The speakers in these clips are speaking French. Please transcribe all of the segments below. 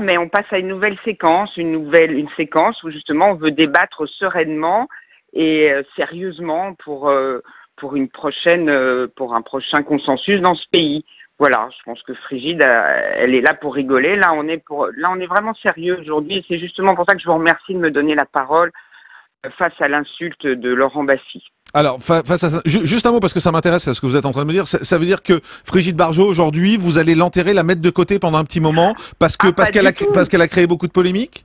mais on passe à une nouvelle séquence, une séquence où justement on veut débattre sereinement et sérieusement pour pour un prochain consensus dans ce pays. Voilà, je pense que Frigide, elle est là pour rigoler. Là, on est vraiment sérieux aujourd'hui. Et c'est justement pour ça que je vous remercie de me donner la parole face à l'insulte de Laurent Baffy. Alors, face à ça, juste un mot parce que ça m'intéresse, ce que vous êtes en train de me dire. Ça veut dire que Frigide Barjot, aujourd'hui, vous allez l'enterrer, la mettre de côté pendant un petit moment parce qu'elle a créé beaucoup de polémiques?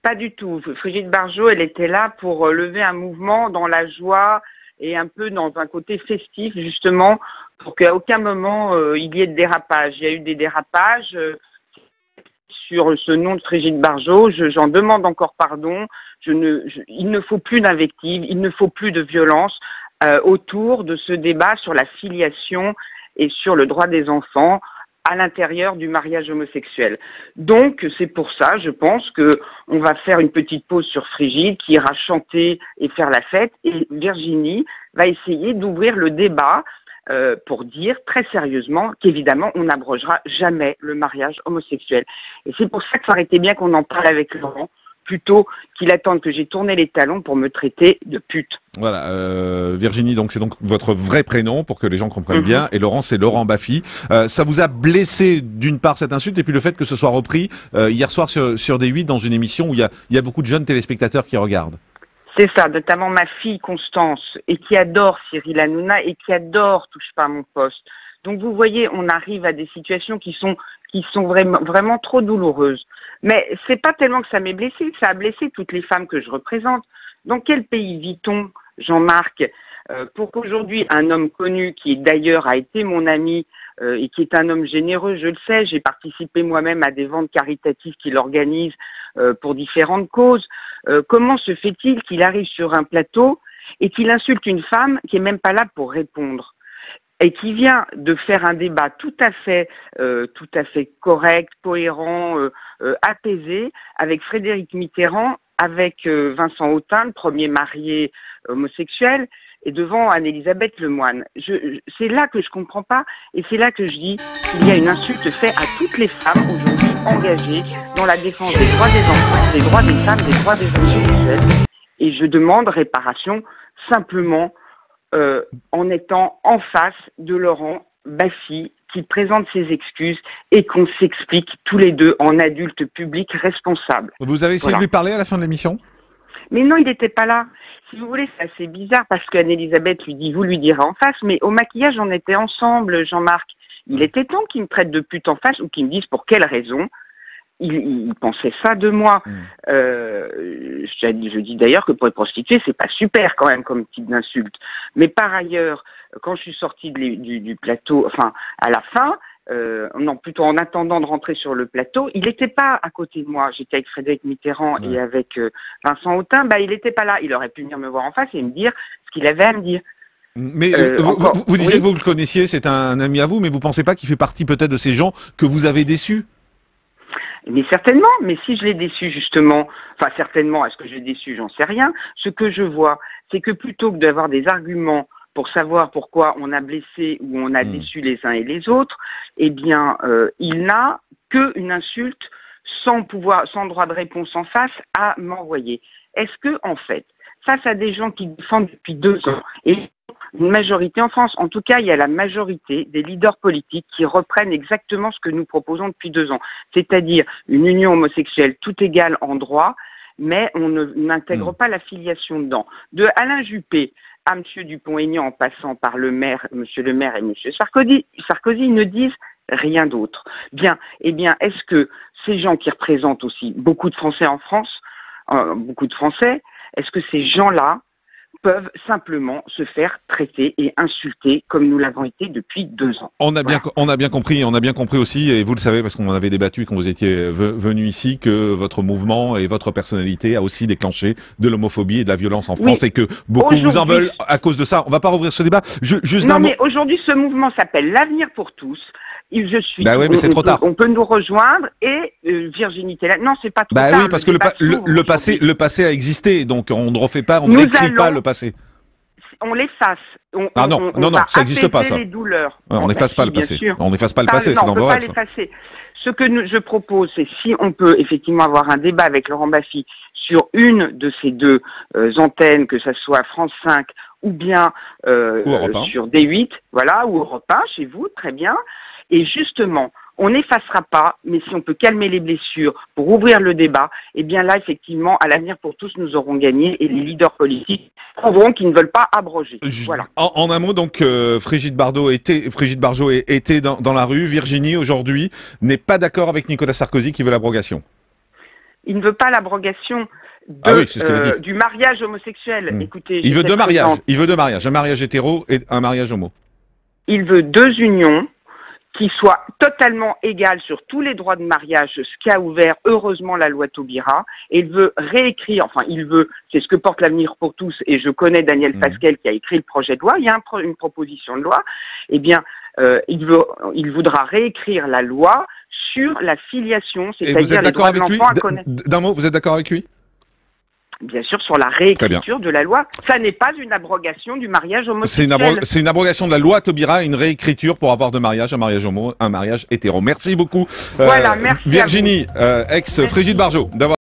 Pas du tout. Frigide Barjot, elle était là pour lever un mouvement dans la joie et un peu dans un côté festif, justement, pour qu'à aucun moment il y ait de dérapage. Il y a eu des dérapages sur ce nom de Frigide Barjot. J'en demande encore pardon. Il ne faut plus d'invectives, il ne faut plus de violence autour de ce débat sur la filiation et sur le droit des enfants à l'intérieur du mariage homosexuel. Donc, c'est pour ça, je pense que on va faire une petite pause sur Frigide, qui ira chanter et faire la fête, et Virginie va essayer d'ouvrir le débat pour dire très sérieusement qu'évidemment, on n'abrogera jamais le mariage homosexuel. Et c'est pour ça que ça aurait été bien qu'on en parle avec Laurent, plutôt qu'il attende que j'ai tourné les talons pour me traiter de pute. Voilà, Virginie, donc c'est donc votre vrai prénom pour que les gens comprennent bien, et Laurent, c'est Laurent Baffy. Ça vous a blessé d'une part cette insulte, et puis le fait que ce soit repris hier soir sur D8 dans une émission où il y a beaucoup de jeunes téléspectateurs qui regardent. C'est ça, notamment ma fille Constance, et qui adore Cyril Hanouna et qui adore Touche pas à mon poste. Donc vous voyez, on arrive à des situations qui sont vraiment trop douloureuses. Mais c'est pas tellement que ça m'ait blessé, ça a blessé toutes les femmes que je représente. Dans quel pays vit-on, Jean-Marc, pour qu'aujourd'hui un homme connu, qui d'ailleurs a été mon ami et qui est un homme généreux, je le sais, j'ai participé moi-même à des ventes caritatives qu'il organise pour différentes causes, comment se fait-il qu'il arrive sur un plateau et qu'il insulte une femme qui est même pas là pour répondre? Et qui vient de faire un débat tout à fait correct, cohérent, apaisé, avec Frédéric Mitterrand, avec Vincent Autain, le premier marié homosexuel, et devant Anne-Elisabeth Lemoine. C'est là que je comprends pas, et c'est là que je dis qu'il y a une insulte faite à toutes les femmes aujourd'hui engagées dans la défense des droits des enfants, des droits des femmes, des droits des homosexuels. Et je demande réparation simplement en étant en face de Laurent Baffy, qui présente ses excuses et qu'on s'explique tous les deux en adultes publics responsables. Vous avez essayé de lui parler à la fin de l'émission? Mais non, il n'était pas là. Si vous voulez, c'est assez bizarre parce qu'Anne-Elisabeth lui dit, vous lui direz en face, mais au maquillage, on était ensemble, Jean-Marc. Il était temps qu'il me traite de pute en face ou qu'il me dise pour quelle raison. Il pensait ça de moi. Je dis d'ailleurs que pour les prostituées, c'est pas super quand même comme type d'insulte. Mais par ailleurs, quand je suis sortie du plateau, enfin à la fin, non plutôt en attendant de rentrer sur le plateau, il n'était pas à côté de moi. J'étais avec Frédéric Mitterrand et avec Vincent Autain. Il n'était pas là. Il aurait pu venir me voir en face et me dire ce qu'il avait à me dire. Mais vous disiez que vous le connaissiez, c'est un ami à vous, mais vous pensez pas qu'il fait partie peut-être de ces gens que vous avez déçus? Mais certainement, mais si je l'ai déçu justement, enfin certainement, est-ce que je l'ai déçu, j'en sais rien. Ce que je vois, c'est que plutôt que d'avoir des arguments pour savoir pourquoi on a blessé ou on a déçu les uns et les autres, eh bien, il n'a qu'une insulte sans droit de réponse en face à m'envoyer. Est-ce que, en fait, face à des gens qui défendent depuis 2 ans, et une majorité en France, en tout cas, il y a la majorité des leaders politiques qui reprennent exactement ce que nous proposons depuis 2 ans, c'est-à-dire une union homosexuelle tout égale en droit, mais on n'intègre pas la filiation dedans. De Alain Juppé à M. Dupont-Aignan, en passant par le maire, M. le maire et M. Sarkozy ne disent rien d'autre. Bien, eh bien, est-ce que ces gens qui représentent aussi beaucoup de Français en France, est-ce que ces gens-là peuvent simplement se faire traiter et insulter comme nous l'avons été depuis 2 ans. On a bien compris aussi, et vous le savez parce qu'on en avait débattu quand vous étiez venu ici, que votre mouvement et votre personnalité a aussi déclenché de l'homophobie et de la violence en France, et que beaucoup vous en veulent à cause de ça. On va pas rouvrir ce débat. Mais aujourd'hui, ce mouvement s'appelle l'Avenir pour tous. Mais c'est trop tard. On peut nous rejoindre et Virginie Tella. Non, c'est pas trop tard. Oui, parce que le passé a existé, donc on ne refait pas, on ne réécrit pas le passé. On l'efface. Non, ça n'existe pas ça. Les douleurs. On n'efface pas le passé. On n'efface pas le passé, c'est dans vos rêves. Ce que je propose, c'est si on peut effectivement avoir un débat avec Laurent Baffy sur une de ces deux antennes, que ça soit France 5 ou bien sur D8, voilà, ou Europe 1 chez vous, très bien. Et justement, on n'effacera pas, mais si on peut calmer les blessures pour ouvrir le débat, eh bien là, effectivement, à l'avenir pour tous, nous aurons gagné et les leaders politiques prouveront qu'ils ne veulent pas abroger. Voilà. En un mot, donc, Brigitte Bardot était dans la rue. Virginie, aujourd'hui, n'est pas d'accord avec Nicolas Sarkozy qui veut l'abrogation. Il ne veut pas l'abrogation du mariage homosexuel. Écoutez, il veut deux mariages. Il veut deux mariages. Un mariage hétéro et un mariage homo. Il veut deux unions qui soient totalement égales sur tous les droits de mariage, ce qu'a ouvert heureusement la loi Taubira. Et il veut réécrire, c'est ce que porte l'avenir pour tous, et je connais Daniel Fasquelle qui a écrit le projet de loi, il y a une proposition de loi, eh bien, il voudra réécrire la loi sur la filiation, c'est-à-dire les droits de l'enfant à connaître. D'un mot, vous êtes d'accord avec lui ? Bien sûr, sur la réécriture de la loi. Ça n'est pas une abrogation du mariage homosexuel. C'est une abrogation de la loi Taubira, une réécriture pour avoir deux mariages, un mariage homo, un mariage hétéro. Merci beaucoup. Voilà, merci Virginie, ex-Brigitte Bardot, d'avoir